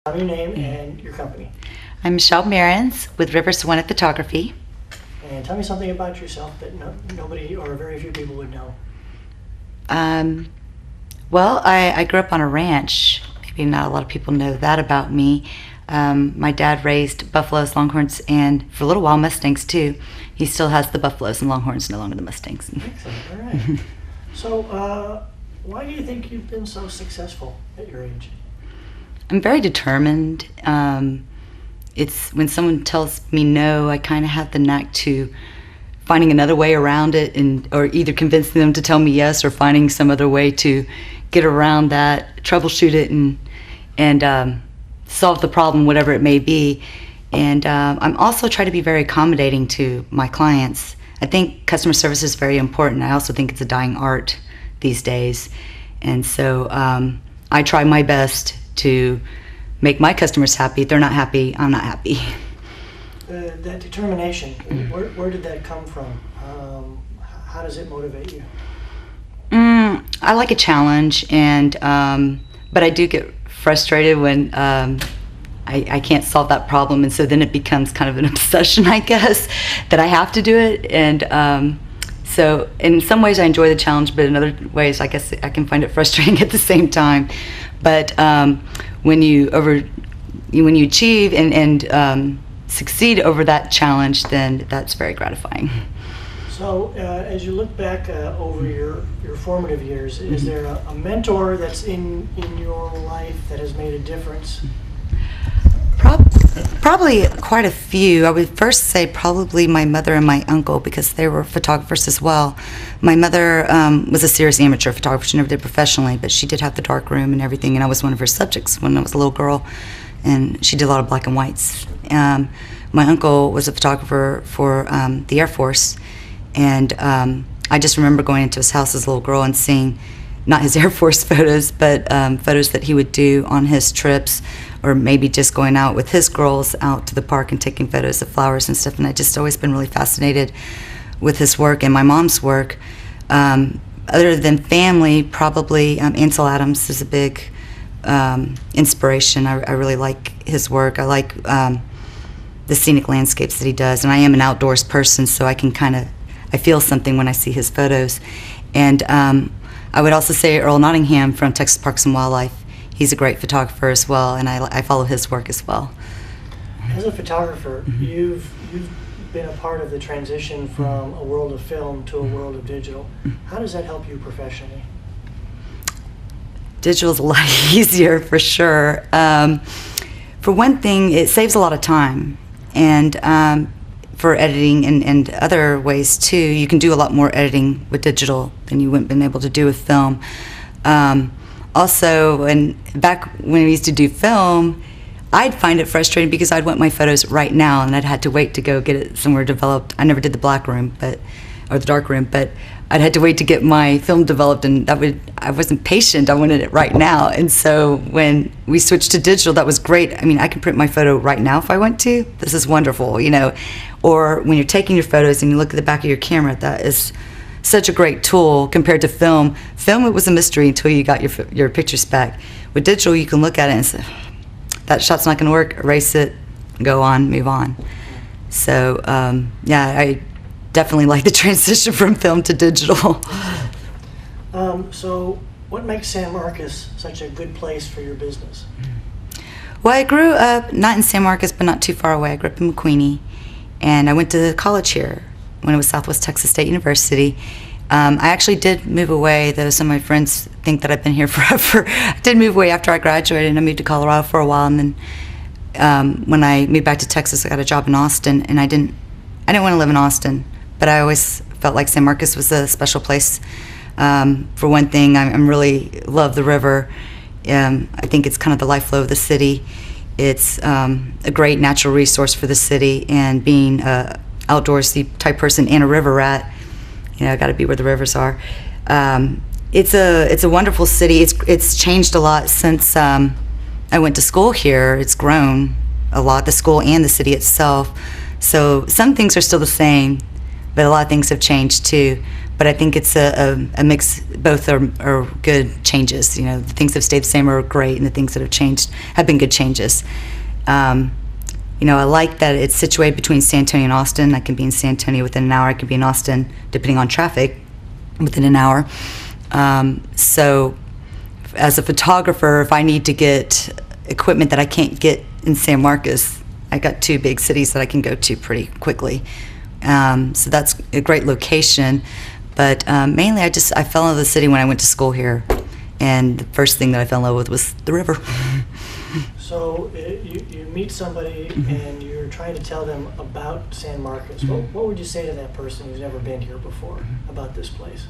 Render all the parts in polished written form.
Tell me your name and your company. I'm Michelle Marins with Rivers One Photography. And tell me something about yourself that nobody or very few people would know. Well, I grew up on a ranch. Maybe not a lot of people know that about me. My dad raised buffaloes, longhorns, and for a little while Mustangs too. He still has the buffaloes and longhorns, no longer the Mustangs. Excellent. All right. So, why do you think you've been so successful at your age? I'm very determined. It's when someone tells me no, I kind of have the knack to finding another way around it, or either convincing them to tell me yes, or finding some other way to get around that, troubleshoot it, and solve the problem, whatever it may be. And I'm also trying to be very accommodating to my clients. I think customer service is very important. I also think it's a dying art these days. And so I try my best to make my customers happy. If they're not happy, I'm not happy. That determination, where did that come from? How does it motivate you? I like a challenge, and but I do get frustrated when I can't solve that problem, and so then it becomes kind of an obsession, I guess, that I have to do it. And so in some ways I enjoy the challenge, but in other ways I guess I can find it frustrating at the same time. But when you achieve and succeed over that challenge, then that's very gratifying. So as you look back over your formative years, is there a mentor that's in your life that has made a difference? Probably quite a few. I would first say probably my mother and my uncle, because they were photographers as well. My mother was a serious amateur photographer. She never did professionally, but she did have the dark room and everything, and I was one of her subjects when I was a little girl, and she did a lot of black and whites. My uncle was a photographer for the Air Force, and I just remember going into his house as a little girl and seeing not his Air Force photos, but photos that he would do on his trips, or maybe just going out with his girls out to the park and taking photos of flowers and stuff. And I just always been really fascinated with his work and my mom's work. Other than family, probably Ansel Adams is a big inspiration. I really like his work. I like the scenic landscapes that he does, and I am an outdoors person, so I can I feel something when I see his photos. And I would also say Earl Nottingham from Texas Parks and Wildlife. He's a great photographer as well, and I follow his work as well. As a photographer, you've been a part of the transition from a world of film to a world of digital. How does that help you professionally? Digital's a lot easier, for sure. For one thing, it saves a lot of time, and for editing and other ways too. You can do a lot more editing with digital than you wouldn't been able to do with film. Also, back when we used to do film, I'd find it frustrating because I'd want my photos right now, and I'd had to wait to go get it somewhere developed. I never did the black room, or the dark room, but I'd had to wait to get my film developed, and I wasn't patient. I wanted it right now. And so when we switched to digital, that was great. I mean, I can print my photo right now if I want to. This is wonderful, you know. Or when you're taking your photos and you look at the back of your camera, that is such a great tool compared to film. Film, it was a mystery until you got your pictures back. With digital, you can look at it and say, that shot's not going to work, erase it, go on, move on. So, yeah, I definitely like the transition from film to digital. So what makes San Marcos such a good place for your business? Well, I grew up not in San Marcos, but not too far away. I grew up in McQueenie, and I went to college here when it was Southwest Texas State University. I actually did move away, though some of my friends think that I've been here forever. I did move away after I graduated, and I moved to Colorado for a while, and then when I moved back to Texas, I got a job in Austin, and I didn't want to live in Austin, but I always felt like San Marcos was a special place. For one thing, I really love the river. I think it's kind of the life flow of the city. It's a great natural resource for the city, and being a outdoorsy type person and a river rat, you know, I got to be where the rivers are. It's a wonderful city. It's changed a lot since I went to school here. It's grown a lot, the school and the city itself. So some things are still the same, but a lot of things have changed too. but I think it's a mix. Both are good changes. You know, the things that have stayed the same are great, and the things that have changed have been good changes. You know, I like that it's situated between San Antonio and Austin. I can be in San Antonio within an hour. I can be in Austin, depending on traffic, within an hour. So as a photographer, if I need to get equipment that I can't get in San Marcos, I got 2 big cities that I can go to pretty quickly. So that's a great location. But mainly I fell in love with the city when I went to school here. And the first thing that I fell in love with was the river. So you meet somebody and you're trying to tell them about San Marcos. What would you say to that person who's never been here before about this place?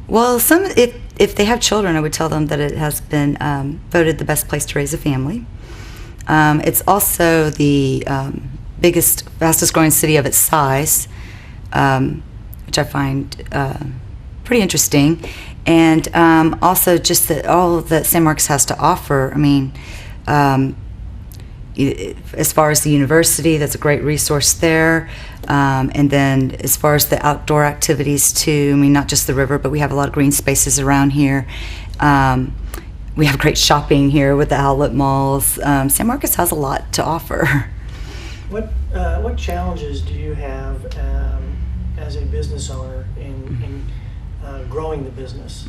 Well, if they have children, I would tell them that it has been voted the best place to raise a family. It's also the biggest, fastest growing city of its size, which I find pretty interesting. And also just all that San Marcos has to offer. I mean, as far as the university, that's a great resource there. And then as far as the outdoor activities too, I mean, not just the river, but we have a lot of green spaces around here. We have great shopping here with the outlet malls. San Marcos has a lot to offer. What challenges do you have as a business owner in growing the business?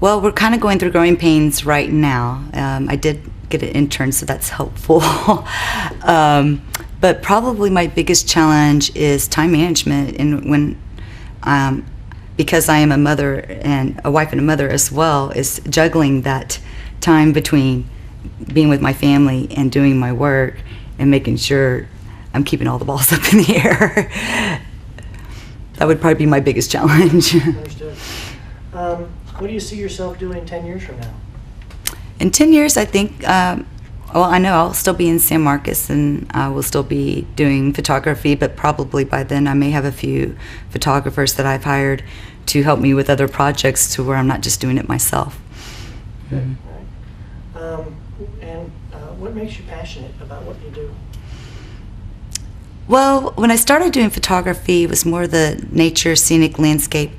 Well, we're kind of going through growing pains right now. I did get an intern, so that's helpful. But probably my biggest challenge is time management, and because I am a mother and a wife and a mother as well, is juggling that time between being with my family and doing my work and making sure I'm keeping all the balls up in the air. That would probably be my biggest challenge. Understood. What do you see yourself doing 10 years from now? In 10 years, I think, well, I know I'll still be in San Marcos and I will still be doing photography, but probably by then I may have a few photographers that I've hired to help me with other projects to where I'm not just doing it myself. Good. All right. And what makes you passionate about what you do? Well, when I started doing photography, it was more the nature, scenic, landscape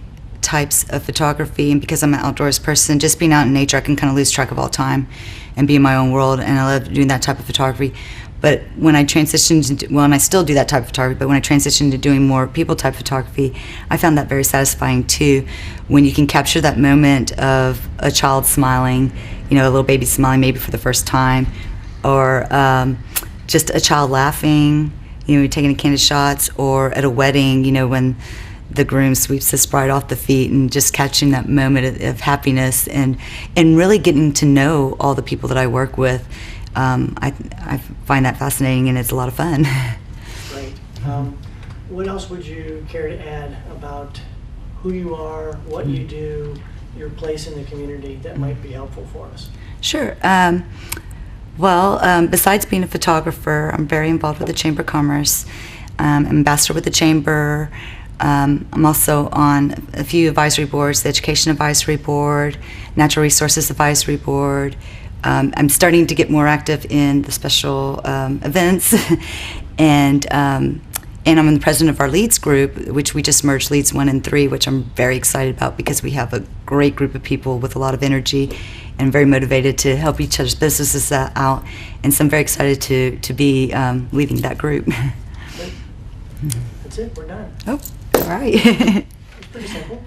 types of photography, and because I'm an outdoors person, just being out in nature, I can kind of lose track of all time and be in my own world, and I love doing that type of photography. But when I transitioned into, well, and I still do that type of photography, but when I transitioned to doing more people type photography, I found that very satisfying too, when you can capture that moment of a child smiling, you know, a little baby smiling maybe for the first time, or just a child laughing, you know, taking candid shots, or at a wedding, you know, when the groom sweeps his bride off the feet, and just catching that moment of happiness, and really getting to know all the people that I work with. I find that fascinating, and it's a lot of fun. Great. What else would you care to add about who you are, what you do, your place in the community that might be helpful for us? Sure. Well, besides being a photographer, I'm very involved with the Chamber of Commerce. I'm ambassador with the Chamber. I'm also on a few advisory boards, the Education Advisory Board, Natural Resources Advisory Board. I'm starting to get more active in the special events, and I'm the president of our Leads group, which we just merged Leads 1 and 3, which I'm very excited about because we have a great group of people with a lot of energy and very motivated to help each other's businesses out, and so I'm very excited to be leading that group. That's it, we're done. Oh, all right. It's pretty simple.